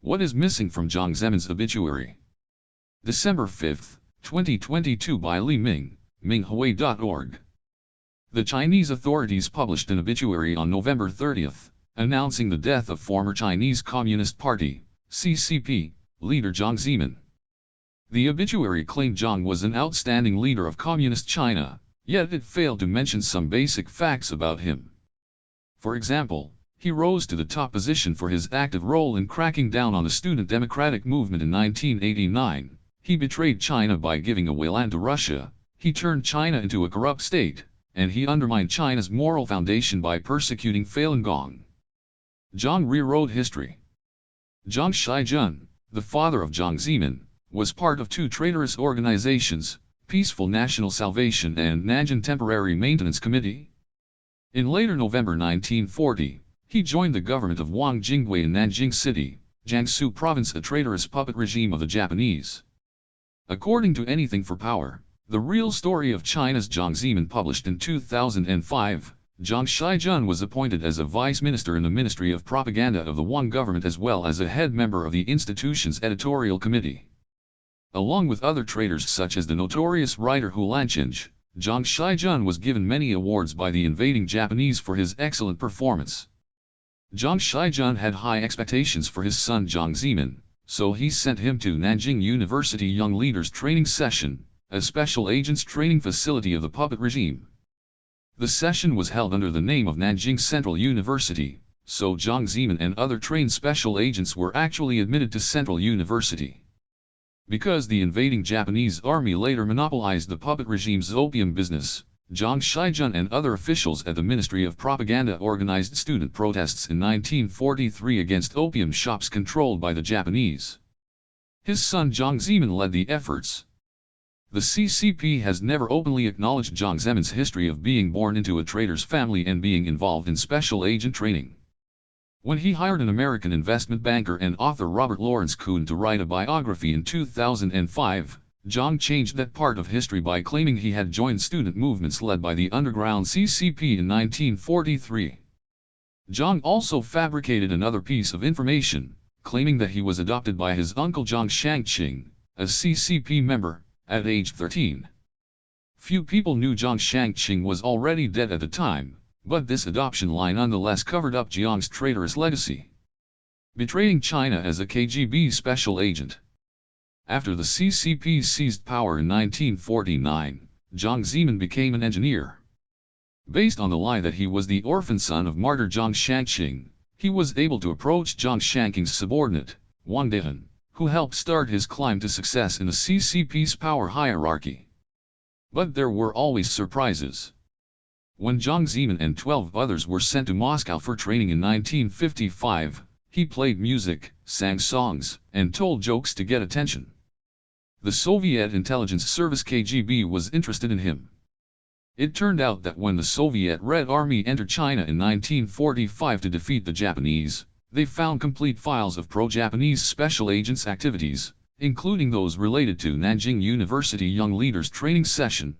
What is missing from Jiang Zemin's obituary? December 5, 2022 by Li Ming, minghui.org. The Chinese authorities published an obituary on November 30, announcing the death of former Chinese Communist Party, CCP, leader Jiang Zemin. The obituary claimed Jiang was an outstanding leader of Communist China, yet it failed to mention some basic facts about him. For example, he rose to the top position for his active role in cracking down on the student democratic movement in 1989, he betrayed China by giving away land to Russia, he turned China into a corrupt state, and he undermined China's moral foundation by persecuting Falun Gong. Jiang rewrote history. Jiang Shijun, the father of Jiang Zemin, was part of two traitorous organizations, Peaceful National Salvation and Nanjing Temporary Maintenance Committee. In later November 1940, he joined the government of Wang Jingwei in Nanjing City, Jiangsu Province, a traitorous puppet regime of the Japanese. According to Anything for Power, the real story of China's Jiang Zemin, published in 2005, Jiang Shijun was appointed as a vice minister in the Ministry of Propaganda of the Wang government as well as a head member of the institution's editorial committee. Along with other traitors such as the notorious writer Hu Lanqing, Jiang Shijun was given many awards by the invading Japanese for his excellent performance. Jiang Shijun had high expectations for his son Jiang Zemin, so he sent him to Nanjing University Young Leaders Training Session, a special agents training facility of the puppet regime. The session was held under the name of Nanjing Central University, so Jiang Zemin and other trained special agents were actually admitted to Central University. Because the invading Japanese army later monopolized the puppet regime's opium business, Jiang Shijun and other officials at the Ministry of Propaganda organized student protests in 1943 against opium shops controlled by the Japanese. His son Jiang Zemin led the efforts. The CCP has never openly acknowledged Jiang Zemin's history of being born into a traitor's family and being involved in special agent training. When he hired an American investment banker and author Robert Lawrence Kuhn to write a biography in 2005, Jiang changed that part of history by claiming he had joined student movements led by the underground CCP in 1943. Jiang also fabricated another piece of information, claiming that he was adopted by his uncle Jiang Shangqing, a CCP member, at age 13. Few people knew Jiang Shangqing was already dead at the time, but this adoption lie nonetheless covered up Jiang's traitorous legacy. Betraying China as a KGB special agent. After the CCP seized power in 1949, Jiang Zemin became an engineer. Based on the lie that he was the orphan son of martyr Jiang Shangqing, he was able to approach Jiang Shangqing's subordinate, Wang Dehan, who helped start his climb to success in the CCP's power hierarchy. But there were always surprises. When Jiang Zemin and 12 others were sent to Moscow for training in 1955, he played music, sang songs, and told jokes to get attention. The Soviet intelligence service KGB was interested in him. It turned out that when the Soviet Red Army entered China in 1945 to defeat the Japanese, they found complete files of pro-Japanese special agents' activities, including those related to Nanjing University Young Leaders Training Session.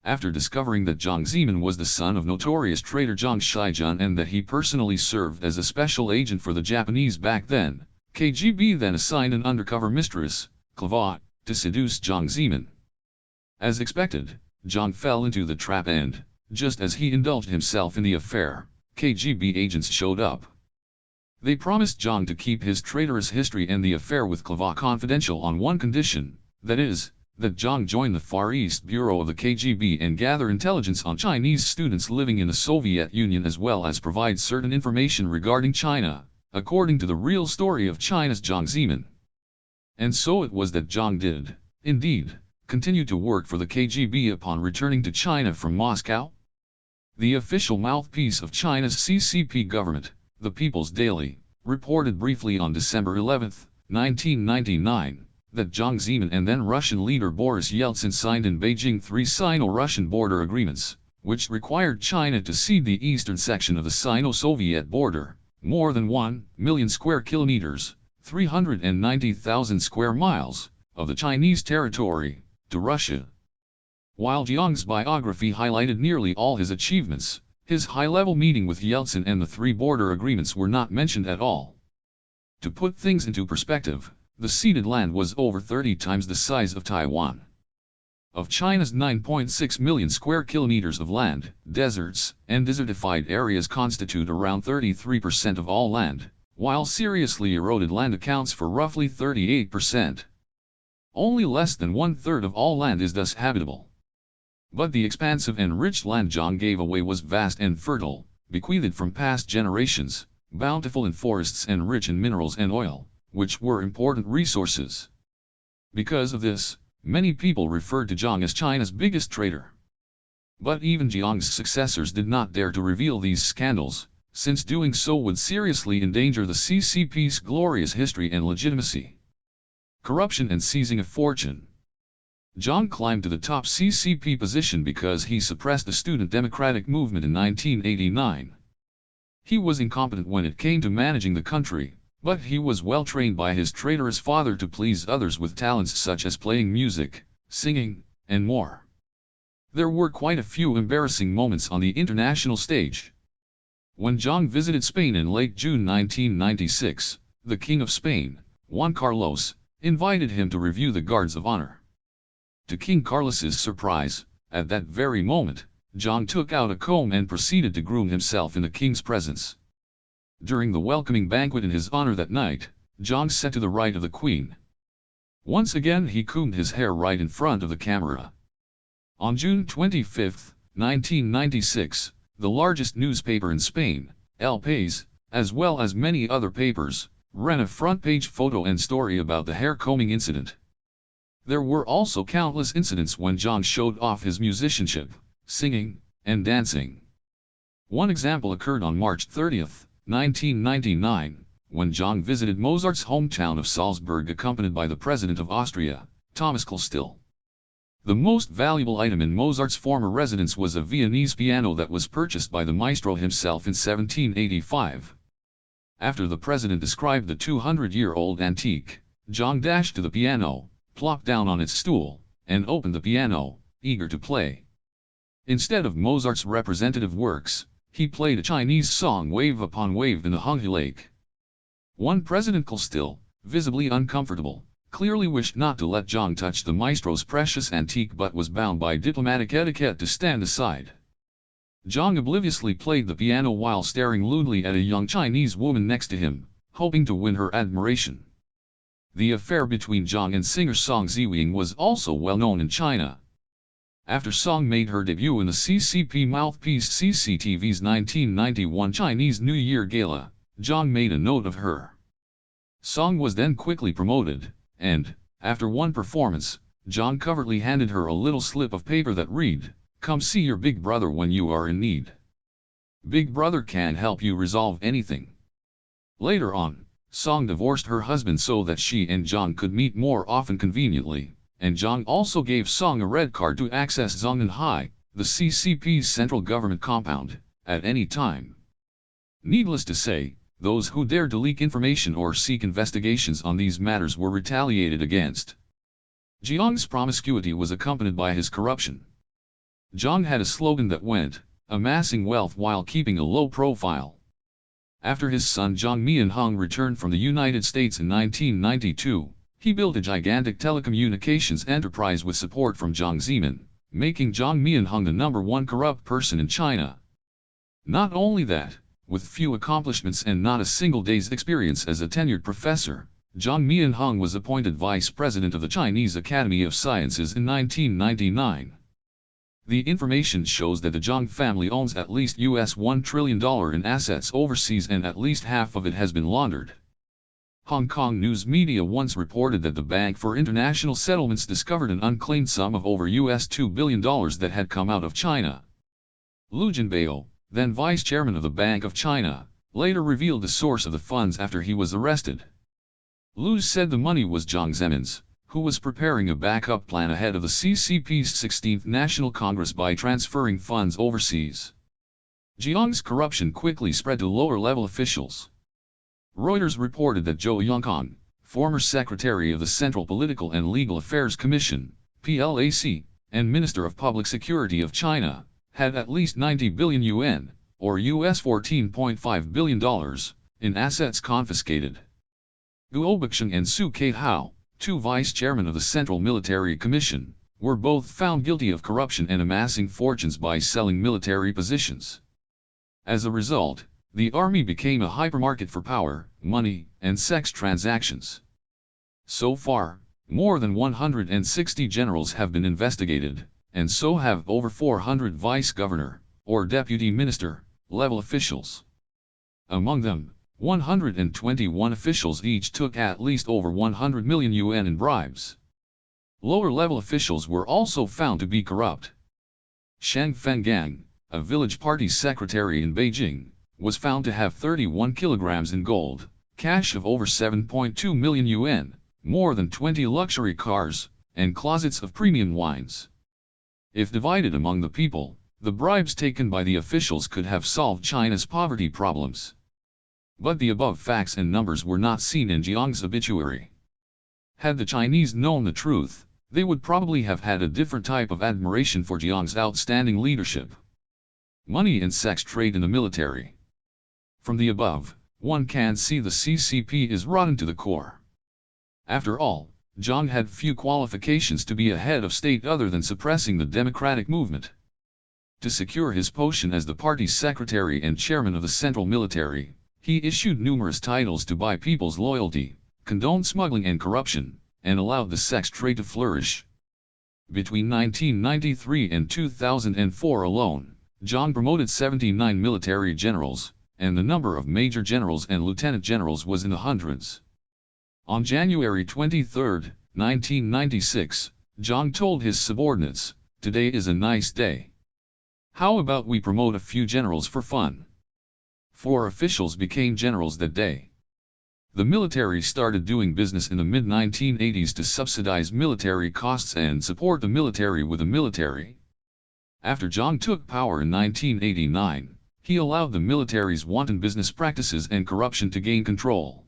After discovering that Jiang Zemin was the son of notorious traitor Jiang Shijun and that he personally served as a special agent for the Japanese back then, KGB then assigned an undercover mistress, Klava, to seduce Jiang Zemin. As expected, Jiang fell into the trap and, just as he indulged himself in the affair, KGB agents showed up. They promised Jiang to keep his traitorous history and the affair with Klava confidential on one condition, that is, that Jiang join the Far East Bureau of the KGB and gather intelligence on Chinese students living in the Soviet Union as well as provide certain information regarding China, according to the real story of China's Jiang Zemin. And so it was that Jiang did, indeed, continue to work for the KGB upon returning to China from Moscow. The official mouthpiece of China's CCP government, the People's Daily, reported briefly on December 11, 1999, that Jiang Zemin and then Russian leader Boris Yeltsin signed in Beijing 3 Sino-Russian border agreements, which required China to cede the eastern section of the Sino-Soviet border, more than 1 million square kilometers, 390,000 square miles, of the Chinese territory, to Russia. While Jiang's biography highlighted nearly all his achievements, his high-level meeting with Yeltsin and the 3 border agreements were not mentioned at all. To put things into perspective, the ceded land was over 30 times the size of Taiwan. Of China's 9.6 million square kilometers of land, deserts and desertified areas constitute around 33% of all land, while seriously eroded land accounts for roughly 38%. Only less than one-third of all land is thus habitable. But the expansive and rich land Jiang gave away was vast and fertile, bequeathed from past generations, bountiful in forests and rich in minerals and oil, which were important resources. Because of this, many people referred to Jiang as China's biggest trader. But even Jiang's successors did not dare to reveal these scandals, since doing so would seriously endanger the CCP's glorious history and legitimacy. Corruption and seizing of fortune. Jiang climbed to the top CCP position because he suppressed the student democratic movement in 1989. He was incompetent when it came to managing the country, but he was well trained by his traitorous father to please others with talents such as playing music, singing, and more. There were quite a few embarrassing moments on the international stage. When Jiang visited Spain in late June 1996, the King of Spain, Juan Carlos, invited him to review the Guards of Honor. To King Carlos's surprise, at that very moment, Jiang took out a comb and proceeded to groom himself in the king's presence. During the welcoming banquet in his honor that night, Jiang sat to the right of the queen. Once again he combed his hair right in front of the camera. On June 25, 1996, the largest newspaper in Spain, El País, as well as many other papers, ran a front-page photo and story about the hair-combing incident. There were also countless incidents when Jiang showed off his musicianship, singing, and dancing. One example occurred on March 30, 1999, when Jiang visited Mozart's hometown of Salzburg accompanied by the President of Austria, Thomas Still. The most valuable item in Mozart's former residence was a Viennese piano that was purchased by the maestro himself in 1785. After the president described the 200-year-old antique, Jiang dashed to the piano, plopped down on its stool, and opened the piano, eager to play. Instead of Mozart's representative works, he played a Chinese song Wave Upon Wave in the Hunghe Lake. One President Still, visibly uncomfortable, clearly wished not to let Jiang touch the maestro's precious antique but was bound by diplomatic etiquette to stand aside. Jiang obliviously played the piano while staring lewdly at a young Chinese woman next to him, hoping to win her admiration. The affair between Jiang and singer Song Ziwing was also well known in China. After Song made her debut in the CCP mouthpiece CCTV's 1991 Chinese New Year Gala, Jiang made a note of her. Song was then quickly promoted, and, after one performance, Jiang covertly handed her a little slip of paper that read, "Come see your big brother when you are in need. Big brother can help you resolve anything." Later on, Song divorced her husband so that she and Jiang could meet more often conveniently, and Jiang also gave Song a red card to access Zhongnanhai, the CCP's central government compound, at any time. Needless to say, those who dared to leak information or seek investigations on these matters were retaliated against. Jiang's promiscuity was accompanied by his corruption. Jiang had a slogan that went, "Amassing wealth while keeping a low profile." After his son Jiang Mianheng returned from the United States in 1992, he built a gigantic telecommunications enterprise with support from Jiang Zemin, making Jiang Mianheng the #1 corrupt person in China. Not only that, with few accomplishments and not a single day's experience as a tenured professor, Jiang Mianheng was appointed vice president of the Chinese Academy of Sciences in 1999. The information shows that the Jiang family owns at least $1 trillion in assets overseas and at least half of it has been laundered. Hong Kong news media once reported that the Bank for International Settlements discovered an unclaimed sum of over $2 billion that had come out of China. Lu Jianbao, then vice chairman of the Bank of China, later revealed the source of the funds after he was arrested. Lu said the money was Jiang Zemin's, who was preparing a backup plan ahead of the CCP's 16th National Congress by transferring funds overseas. Jiang's corruption quickly spread to lower-level officials. Reuters reported that Zhou Yongkang, former secretary of the Central Political and Legal Affairs Commission, PLAC, and Minister of Public Security of China, had at least 90 billion yuan, or $14.5 billion, in assets confiscated. Guo Baixiang and Su Keihao, two vice-chairmen of the Central Military Commission, were both found guilty of corruption and amassing fortunes by selling military positions. As a result, the army became a hypermarket for power, money, and sex transactions. So far, more than 160 generals have been investigated, and so have over 400 vice-governor, or deputy minister, level officials. Among them, 121 officials each took at least over 100 million yuan in bribes. Lower-level officials were also found to be corrupt. Shang Fenggang, a village party secretary in Beijing, was found to have 31 kilograms in gold, cash of over 7.2 million yuan, more than 20 luxury cars, and closets of premium wines. If divided among the people, the bribes taken by the officials could have solved China's poverty problems. But the above facts and numbers were not seen in Jiang's obituary. Had the Chinese known the truth, they would probably have had a different type of admiration for Jiang's outstanding leadership. Money and sex trade in the military. From the above, one can see the CCP is rotten to the core. After all, Jiang had few qualifications to be a head of state other than suppressing the democratic movement. To secure his position as the party's secretary and chairman of the Central Military, he issued numerous titles to buy people's loyalty, condoned smuggling and corruption, and allowed the sex trade to flourish. Between 1993 and 2004 alone, Jiang promoted 79 military generals, and the number of major generals and lieutenant generals was in the hundreds. On January 23, 1996, Jiang told his subordinates, "Today is a nice day. How about we promote a few generals for fun?" 4 officials became generals that day. The military started doing business in the mid-1980s to subsidize military costs and support the military with the military. After Jiang took power in 1989, he allowed the military's wanton business practices and corruption to gain control.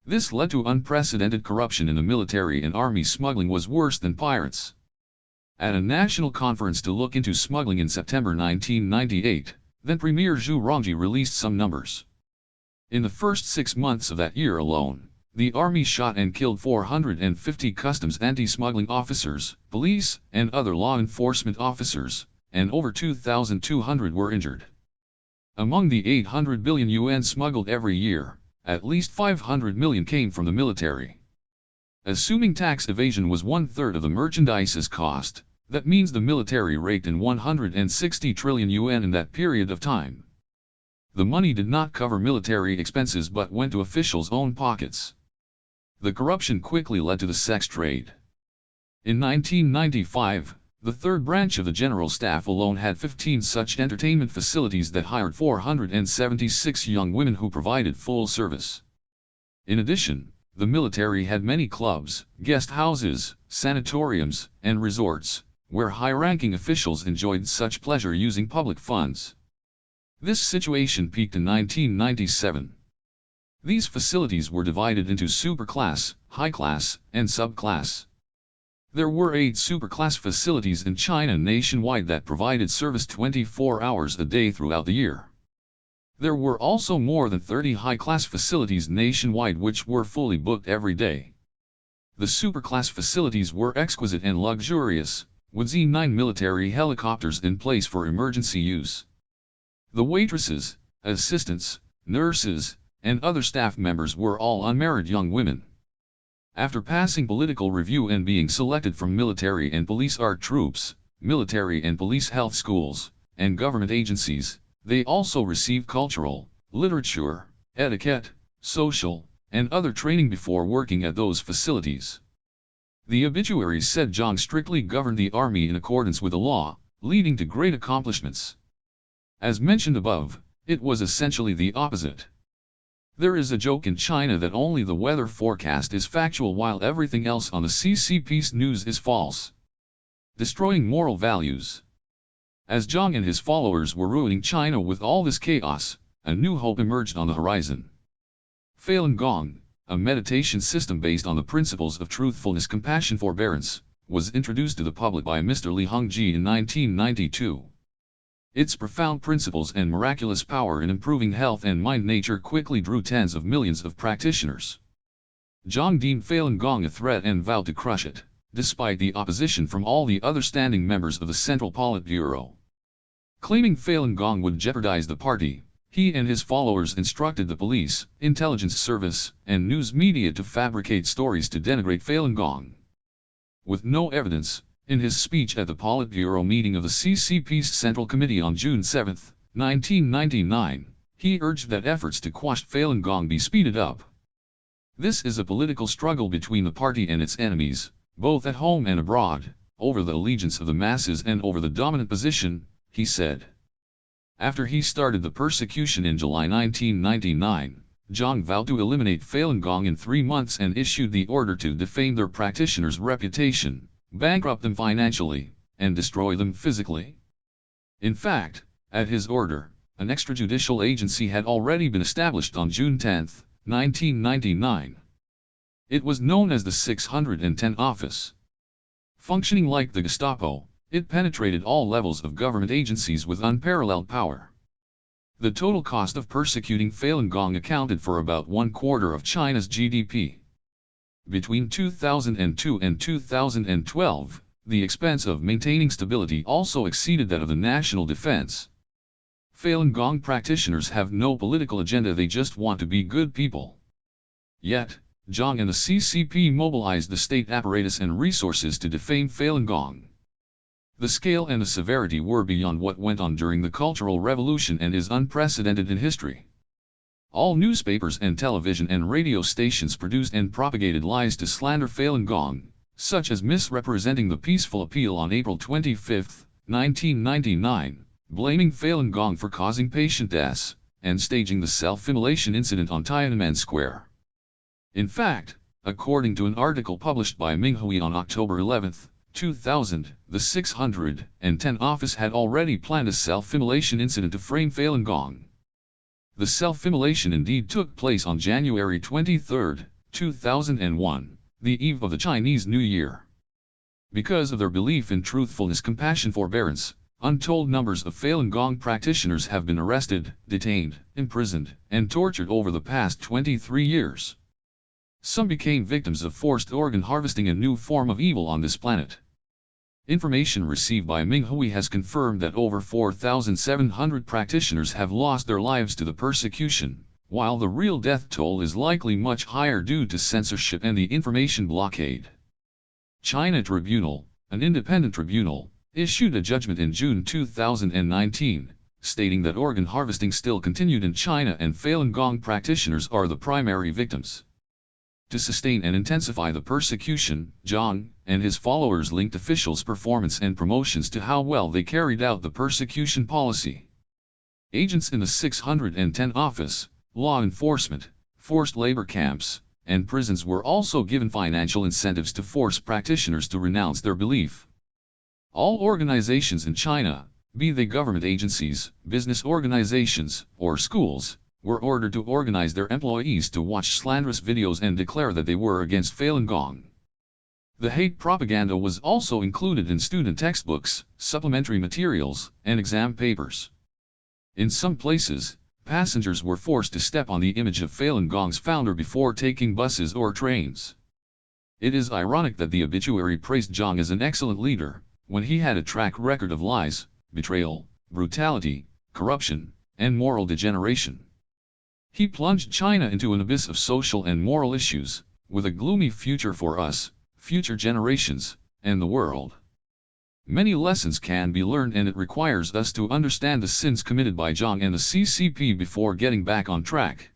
This led to unprecedented corruption in the military, and army smuggling was worse than pirates. At a national conference to look into smuggling in September 1998, then Premier Zhu Rongji released some numbers. In the first 6 months of that year alone, the army shot and killed 450 customs anti-smuggling officers, police, and other law enforcement officers, and over 2,200 were injured. Among the 800 billion yuan smuggled every year, at least 500 million came from the military. Assuming tax evasion was 1/3 of the merchandise's cost, that means the military raked in 160 trillion yuan in that period of time. The money did not cover military expenses but went to officials' own pockets. The corruption quickly led to the sex trade. In 1995, the third branch of the General Staff alone had 15 such entertainment facilities that hired 476 young women who provided full service. In addition, the military had many clubs, guest houses, sanatoriums, and resorts, where high-ranking officials enjoyed such pleasure using public funds. This situation peaked in 1997. These facilities were divided into superclass, high-class, and subclass. There were 8 superclass facilities in China nationwide that provided service 24 hours a day throughout the year. There were also more than 30 high-class facilities nationwide which were fully booked every day. The superclass facilities were exquisite and luxurious, with Z9 military helicopters in place for emergency use. The waitresses, assistants, nurses, and other staff members were all unmarried young women. After passing political review and being selected from military and police art troops, military and police health schools, and government agencies, they also received cultural, literature, etiquette, social, and other training before working at those facilities. The obituary said Jiang strictly governed the army in accordance with the law, leading to great accomplishments. As mentioned above, it was essentially the opposite. There is a joke in China that only the weather forecast is factual while everything else on the CCP's news is false. Destroying moral values. As Jiang and his followers were ruining China with all this chaos, a new hope emerged on the horizon. Falun Gong, a meditation system based on the principles of truthfulness, compassion, forbearance, was introduced to the public by Mr. Li Hongji in 1992. Its profound principles and miraculous power in improving health and mind nature quickly drew tens of millions of practitioners. Jiang deemed Falun Gong a threat and vowed to crush it, despite the opposition from all the other standing members of the Central Politburo. Claiming Falun Gong would jeopardize the party, he and his followers instructed the police, intelligence service, and news media to fabricate stories to denigrate Falun Gong. With no evidence, in his speech at the Politburo meeting of the CCP's Central Committee on June 7, 1999, he urged that efforts to quash Falun Gong be speeded up. This is a political struggle between the party and its enemies, both at home and abroad, over the allegiance of the masses and over the dominant position, he said. After he started the persecution in July 1999, Jiang vowed to eliminate Falun Gong in 3 months and issued the order to defame their practitioners' reputation, bankrupt them financially, and destroy them physically. In fact, at his order, an extrajudicial agency had already been established on June 10, 1999. It was known as the 610 Office. Functioning like the Gestapo, it penetrated all levels of government agencies with unparalleled power. The total cost of persecuting Falun Gong accounted for about 1/4 of China's GDP. Between 2002 and 2012, the expense of maintaining stability also exceeded that of the national defense. Falun Gong practitioners have no political agenda, they just want to be good people. Yet, Jiang and the CCP mobilized the state apparatus and resources to defame Falun Gong. The scale and the severity were beyond what went on during the Cultural Revolution and is unprecedented in history. All newspapers and television and radio stations produced and propagated lies to slander Falun Gong, such as misrepresenting the peaceful appeal on April 25, 1999, blaming Falun Gong for causing patient deaths, and staging the self-immolation incident on Tiananmen Square. In fact, according to an article published by Minghui on October 11, 2000, the 610 office had already planned a self-immolation incident to frame Falun Gong. The self-immolation indeed took place on January 23, 2001, the eve of the Chinese New Year. Because of their belief in truthfulness, compassion, forbearance, untold numbers of Falun Gong practitioners have been arrested, detained, imprisoned, and tortured over the past 23 years. Some became victims of forced organ harvesting, a new form of evil on this planet. Information received by Minghui has confirmed that over 4,700 practitioners have lost their lives to the persecution, while the real death toll is likely much higher due to censorship and the information blockade. China Tribunal, an independent tribunal, issued a judgment in June 2019, stating that organ harvesting still continued in China and Falun Gong practitioners are the primary victims. To sustain and intensify the persecution, Jiang and his followers linked officials' performance and promotions to how well they carried out the persecution policy. Agents in the 610 office, law enforcement, forced labor camps, and prisons were also given financial incentives to force practitioners to renounce their belief. All organizations in China, be they government agencies, business organizations, or schools, were ordered to organize their employees to watch slanderous videos and declare that they were against Falun Gong. The hate propaganda was also included in student textbooks, supplementary materials, and exam papers. In some places, passengers were forced to step on the image of Falun Gong's founder before taking buses or trains. It is ironic that the Obituary praised Jiang as an excellent leader, when he had a track record of lies, betrayal, brutality, corruption, and moral degeneration. He plunged China into an abyss of social and moral issues, with a gloomy future for us, future generations, and the world. Many lessons can be learned, and it requires us to understand the sins committed by Jiang and the CCP before getting back on track.